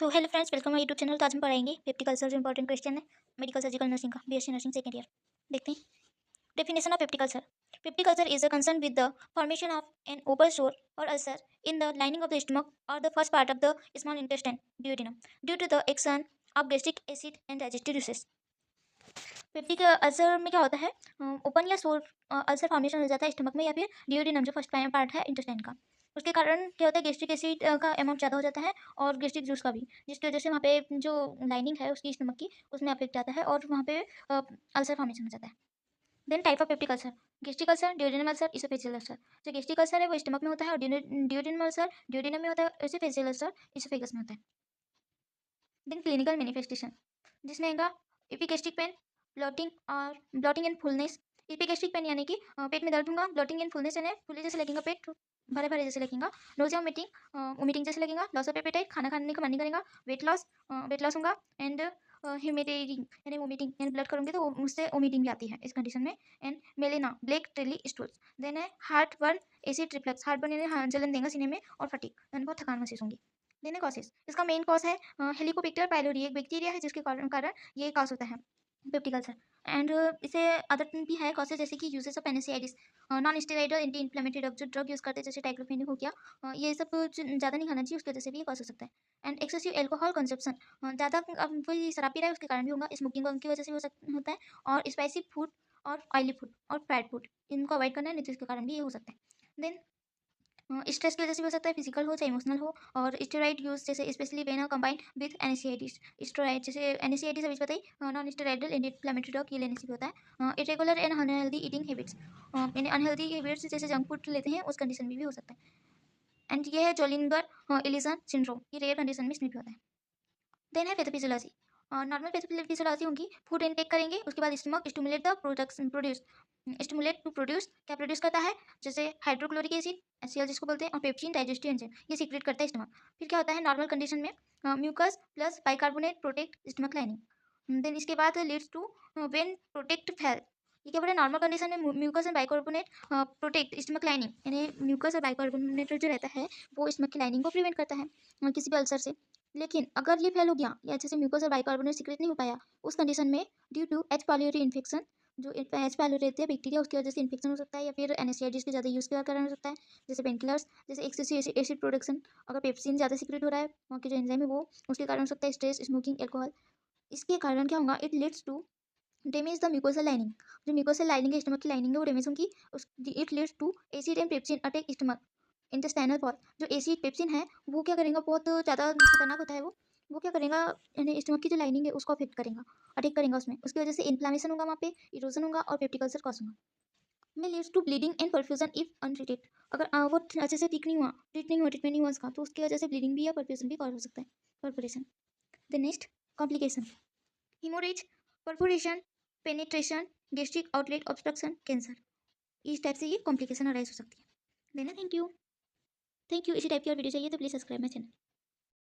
So hello friends, welcome my YouTube channel. तो आज हम पढ़ाएंगे पेप्टिक अल्सर जो इंपॉर्टेंट क्वेश्चन है मेडिकल सर्जिकल नर्सिंग का, बीएससी नर्सिंग सेकेंड ईयर। देखते हैं definition of peptic ulcer. Peptic ulcer is a concern with the formation of an open sore or ulcer in the lining of the stomach or the first part of the small intestine duodenum due to the action of gastric acid and digestive uses. Peptic ulcer में क्या होता है, open या सोर ulcer formation हो जाता है stomach में या फिर ड्यूडेनम जो फर्स्ट पार्ट है इंटेस्टाइन का। उसके कारण क्या होता है, गैस्ट्रिक एसिड का अमाउंट ज़्यादा हो जाता है और गैस्ट्रिक जूस का भी, जिसकी वजह से वहाँ पे जो लाइनिंग है उसकी स्टमक की उसमें अफेक्ट आता है और वहाँ पे अल्सर फॉर्मेशन हो जाता है। Then type of peptic ulcer, gastric ulcer, duodenum ulcer, oesophageal ulcer. जो गैस्ट्रिक अल्सर है वो स्टमक में होता है और ड्यूडेनम अल्सर ड्यूडेनम में होता है, इसोफेजियल अल्सर इसोफेगस में होता है। देन क्लिनिकल मैनिफेस्टेशन जिसमें आएगा एपिगैस्ट्रिक पेन, ब्लोटिंग और bloating and fullness. Epigastric pain यानी कि पेट में दर्द होगा, ब्लोटिंग एंड फुलनेस यानी फुले जैसे लगेगा, पेट भरे भरे जैसे लगेगा, नोजिया वोमिटिंग वोमिटिंग जैसे लगेगा, लॉस ऑफ एपेटाइट खाना खाने का मन नहीं करेगा, वेट लॉस होगा एंड ह्यूमिडेटिंग यानी वोमिटिंग यानी ब्लड करूँगी तो मुझसे वोमिटिंग भी आती है इस कंडीशन में। And melena black tarry stools. Then है heartburn acid reflux, heartburn यानी जलन देगा सीने में और फटीग यानी बहुत थकान महसूस होगी। देन है कॉसेस, इसका मेन कॉज है हेलिकोबैक्टर पायलोरी, एक बैक्टीरिया है जिसके कारण कारण ये कॉज होता है पेप्टिक अल्सर। एंड इसे अदर भी है कॉसेज जैसे कि uses of NSAIDs, non steroidal anti inflammatory drug जो ड्रग यूज करते हैं जैसे टाइक्लोफेनिक हो गया, ये सब ज़्यादा नहीं खाना चाहिए, उसकी वजह से भी ये कॉज हो सकता है। एंड एक्सेसिव एल्कोहल कंजप्शन, ज़्यादा कोई शराब पी रहा है उसके कारण भी होगा, स्मोकिंग की वजह से भी होता है, और स्पाइसी फूड और ऑयली फूड और फ्राइड फूड इनको अवॉइड करना है, नहीं तो इसके कारण भी ये हो सकता है। देन स्ट्रेस की वजह से भी हो सकता है, फिजिकल हो चाहे इमोशनल हो, और स्टेरॉइड यूज जैसे specially when combined with NSAIDs. Steroid जैसे एनएसएआईडीज अभी बताइए, non steroidal anti inflammatory drug, ये लेने से भी होता है। Irregular and unhealthy eating habits, यानी अनहेल्दी हैबिट्स जैसे जंक फूड लेते हैं उस कंडीशन में भी हो सकता है। एंड ये है जोलिंगर एलिसन सिंड्रोम, ये रेयर कंडीशन में इसमें भी होता है। देन है पैथोफिजियोलॉजी, नॉर्मल पैथोफिजियोलॉजी होंगी, फूड इनटेक करेंगे उसके बाद stomach stimulate the production produce, stimulate to produce, क्या प्रोड्यूस करता है, जैसे हाइड्रोक्लोरिक एसिड एचसीएल जिसको बोलते हैं, और पेप्सिन डाइजेस्टिव एंजाइम, ये सीक्रेट करता है स्टमक। फिर क्या होता है नॉर्मल कंडीशन में, mucus plus bicarbonate protect stomach lining. Then इसके बाद leads to when protect fail, ये क्या बोले नॉर्मल कंडीशन में mucus and bicarbonate protect stomach lining, यानी म्यूकस और बाइकार्बोनेट जो रहता है वो स्टमक की लाइनिंग को प्रिवेंट करता है किसी भी अल्सर से। लेकिन अगर ये फेल हो गया या अच्छे से म्यूकस और बाइकार्बोनेट सीक्रेट नहीं हो पाया उस कंडीशन में, due to H pylori infection, जो एच पायलोरी रहती है बैक्टीरिया उसकी वजह से इन्फेक्शन हो सकता है, या फिर एनएसएआईडीज के ज़्यादा यूज़ के कारण हो सकता है, जैसे पेनकिलर्स, जैसे एक्सेसिव एसिड प्रोडक्शन, अगर पेप्सिन ज़्यादा सीक्रेट हो रहा है वहाँ की जो एंजाइम है वो, उसके कारण हो सकता है स्ट्रेस, स्मोकिंग, एल्कोहल। इसके कारण क्या होगा, it leads to damage the mucosal lining, जो म्यूकोसल लाइनिंग है स्टमक की लाइनिंग है वो डैमेज होगी। It leads to acid and pepsin attack stomach intestinal fall, जो एसिड पेप्सिन है वो क्या करेगा, बहुत ज़्यादा खतरनाक होता है वो क्या करेगा, यानी स्टमक की जो लाइनिंग है उसको अफेक्ट करेगा, अटैक करेगा उसमें, उसकी वजह से इन्फ्लामेशन होगा वहाँ पे, इरोजन होगा और पेप्टिक अल्सर कॉज होगा। May leads to bleeding and perfusion if untreated, अगर वो अच्छे से ठीक नहीं हुआ, ट्रीटमेंट नहीं हुआ उसका, तो उसकी वजह से ब्लीडिंग भी या परफ्यूजन भी कॉज हो सकता है, perforation. The next complication, haemorrhage, perforation, penetration, gastric outlet obstruction, cancer, इस टाइप से ये कॉम्प्लिकेशन अराइज हो सकती है। देना थैंक यू। इसी टाइप की और वीडियो चाहिए तो प्लीज़ सब्सक्राइब माई चैनल।